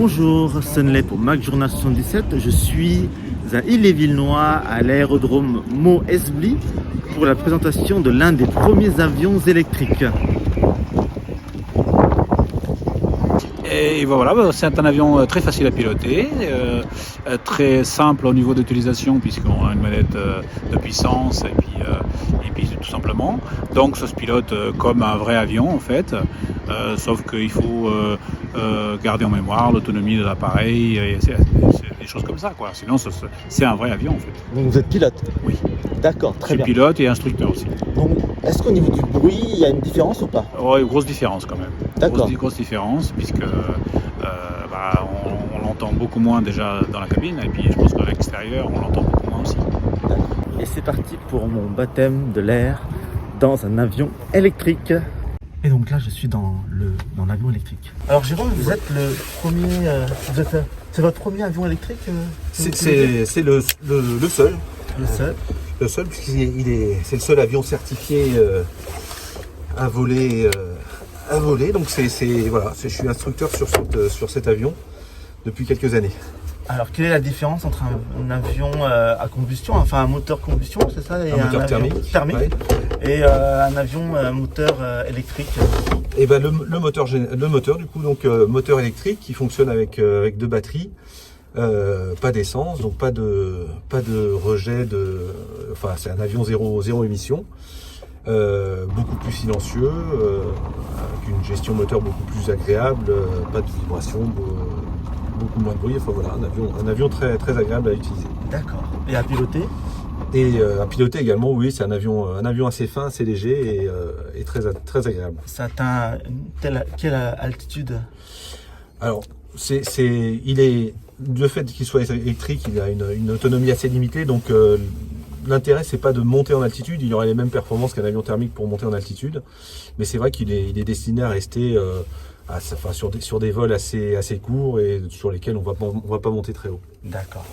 Bonjour, Sunley pour Mac Journal 77. Je suis à Ille-et-Villenois à l'aérodrome Mo Esbly pour la présentation de l'un des premiers avions électriques. Et voilà, c'est un avion très facile à piloter, très simple au niveau d'utilisation puisqu'on a une manette de puissance et puis tout simplement. Donc ça se pilote comme un vrai avion en fait, sauf qu'il faut garder en mémoire l'autonomie de l'appareil et c'est des choses comme ça quoi. Sinon c'est un vrai avion en fait. Donc vous êtes pilote? Oui. D'accord, très bien. Pilote et instructeur aussi. Donc est-ce qu'au niveau du bruit, il y a une différence ou pas? Oui, grosse différence quand même. D'accord. Grosse différence puisque on l'entend beaucoup moins déjà dans la cabine et puis je pense qu'à l'extérieur on l'entend beaucoup moins aussi. Et c'est parti pour mon baptême de l'air dans un avion électrique. Et donc là je suis dans l'avion électrique. Alors Jérôme, vous êtes le premier, c'est votre premier avion électrique C'est le seul. Le seul. Le seul, c'est le seul avion certifié à voler. Donc voilà, je suis instructeur sur cet avion depuis quelques années. Alors quelle est la différence entre un avion à combustion, enfin un moteur combustion, c'est ça, et un moteur thermique ouais. Et un avion moteur électrique? Et ben le moteur du coup, donc moteur électrique qui fonctionne avec deux batteries. Pas d'essence, donc pas de rejet enfin c'est un avion zéro émission, beaucoup plus silencieux, avec une gestion moteur beaucoup plus agréable, pas de vibration, beaucoup moins de bruit. Enfin voilà, un avion très très agréable à utiliser. D'accord. Et à piloter? Et à piloter également, oui, c'est un avion assez fin, assez léger et très très agréable. Ça atteint quelle altitude? Alors le fait qu'il soit électrique, il a une autonomie assez limitée, donc l'intérêt c'est pas de monter en altitude, il y aurait les mêmes performances qu'un avion thermique pour monter en altitude, mais c'est vrai qu'il est destiné à rester sur des vols assez courts et sur lesquels on va pas monter très haut. D'accord.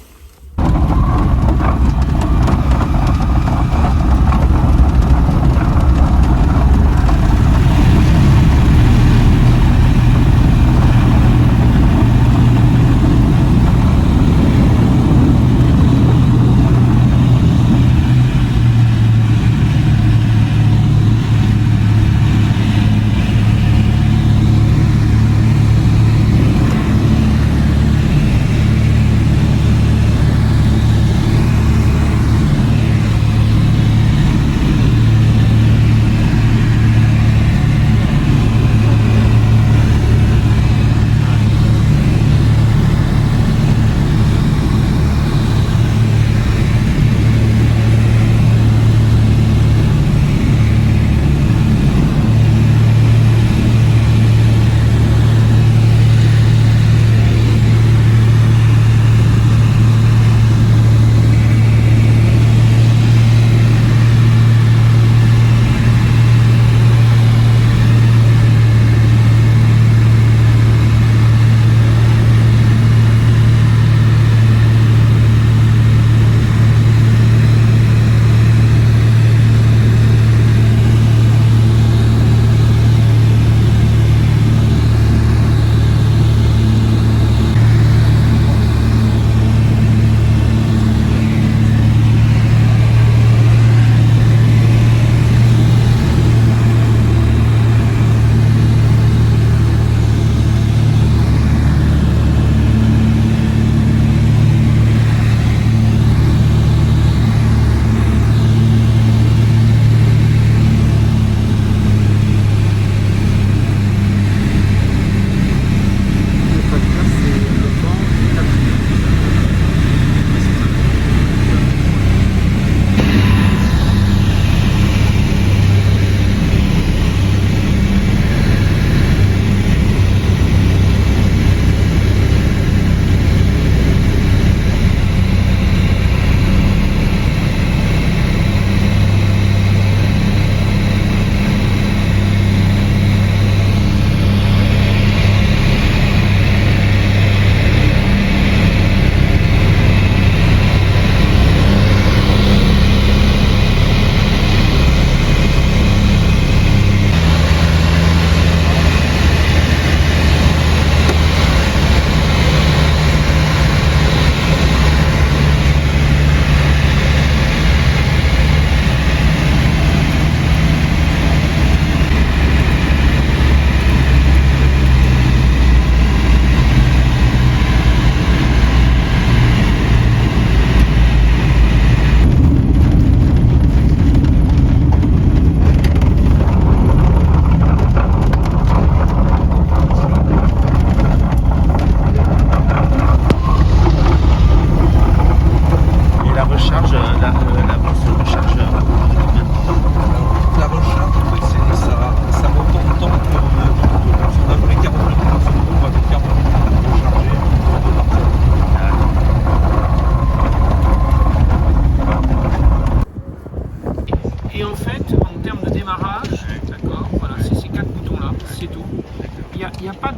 il n'y a pas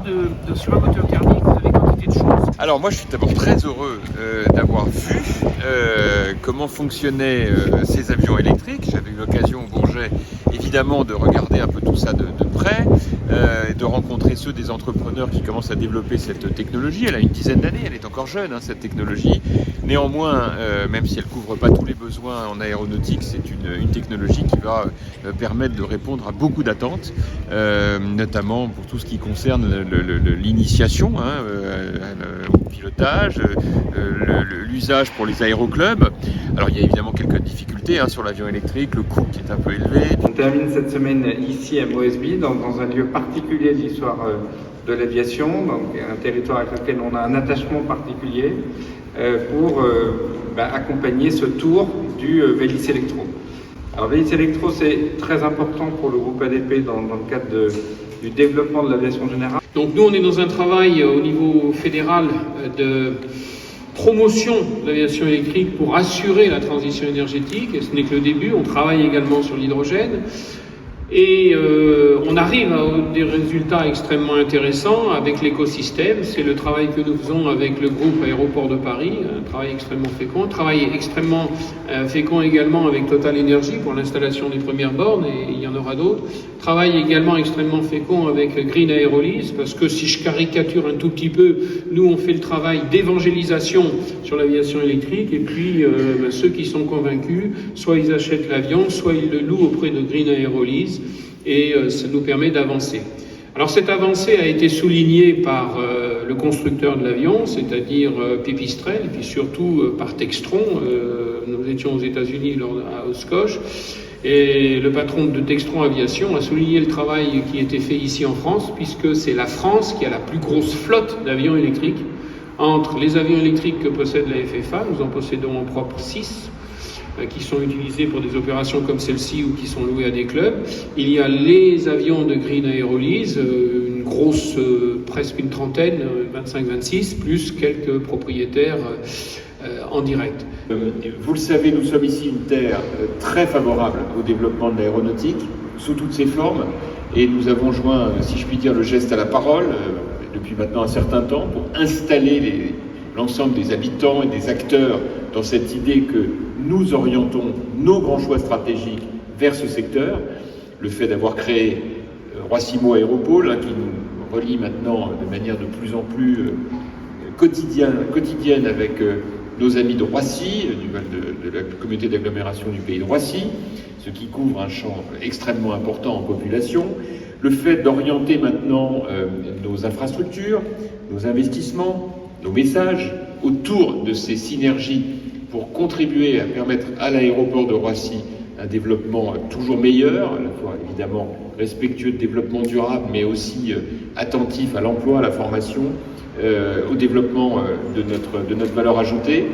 sur un moteur thermique, vous avez quantité de choses. Alors moi je suis d'abord très heureux d'avoir vu comment fonctionnaient ces avions électriques. J'avais eu l'occasion au Bourget évidemment de regarder un peu tout ça de près, et de rencontrer ceux des entrepreneurs qui commencent à développer cette technologie. Elle a une dizaine d'années, elle est encore jeune cette technologie. Néanmoins, même si elle ne couvre pas tous les besoins en aéronautique, c'est une technologie qui va permettre de répondre à beaucoup d'attentes, notamment pour tout ce qui concerne l'initiation au pilotage, l'usage pour les aéroclubs. Alors il y a évidemment quelques difficultés sur l'avion électrique, le coût qui est un peu élevé. On termine cette semaine ici à Moresby, dans un lieu particulier de l'histoire de l'aviation, donc un territoire avec lequel on a un attachement particulier pour accompagner ce tour du Vélis Electro. Alors Vélis Electro, c'est très important pour le groupe ADP dans le cadre du développement de l'aviation générale. Donc nous, on est dans un travail au niveau fédéral de promotion de l'aviation électrique pour assurer la transition énergétique, et ce n'est que le début. On travaille également sur l'hydrogène. Et on arrive à des résultats extrêmement intéressants avec l'écosystème. C'est le travail que nous faisons avec le groupe Aéroports de Paris, un travail extrêmement fécond. Un travail extrêmement fécond également avec Total Energy pour l'installation des premières bornes, et il y en aura d'autres. Travail également extrêmement fécond avec Green Aerolease, parce que si je caricature un tout petit peu, nous on fait le travail d'évangélisation sur l'aviation électrique, et puis ceux qui sont convaincus, soit ils achètent l'avion, soit ils le louent auprès de Green Aerolease, et ça nous permet d'avancer. Alors cette avancée a été soulignée par le constructeur de l'avion, c'est-à-dire Pipistrel, et puis surtout par Textron. Nous étions aux États-Unis à Oshkosh, et le patron de Textron Aviation a souligné le travail qui était fait ici en France, puisque c'est la France qui a la plus grosse flotte d'avions électriques. Entre les avions électriques que possède la FFA, nous en possédons en propre 6, qui sont utilisés pour des opérations comme celle-ci ou qui sont loués à des clubs. Il y a les avions de Green Aerolease, une grosse, presque une trentaine, 25-26, plus quelques propriétaires en direct. Vous le savez, nous sommes ici une terre très favorable au développement de l'aéronautique, sous toutes ses formes, et nous avons joint, si je puis dire, le geste à la parole, depuis maintenant un certain temps, pour installer l'ensemble des habitants et des acteurs dans cette idée que nous orientons nos grands choix stratégiques vers ce secteur. Le fait d'avoir créé Roissy-Meaux Aéropole, qui nous relie maintenant de manière de plus en plus quotidienne avec nos amis de Roissy, de la communauté d'agglomération du pays de Roissy, ce qui couvre un champ extrêmement important en population. Le fait d'orienter maintenant nos infrastructures, nos investissements, nos messages autour de ces synergies pour contribuer à permettre à l'aéroport de Roissy un développement toujours meilleur, à la fois évidemment respectueux de développement durable, mais aussi attentif à l'emploi, à la formation, au développement de notre valeur ajoutée.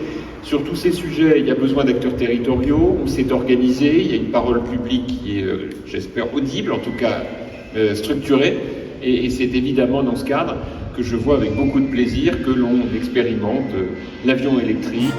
Sur tous ces sujets, il y a besoin d'acteurs territoriaux, on s'est organisé, il y a une parole publique qui est, j'espère, audible, en tout cas structurée, et c'est évidemment dans ce cadre que je vois avec beaucoup de plaisir que l'on expérimente l'avion électrique.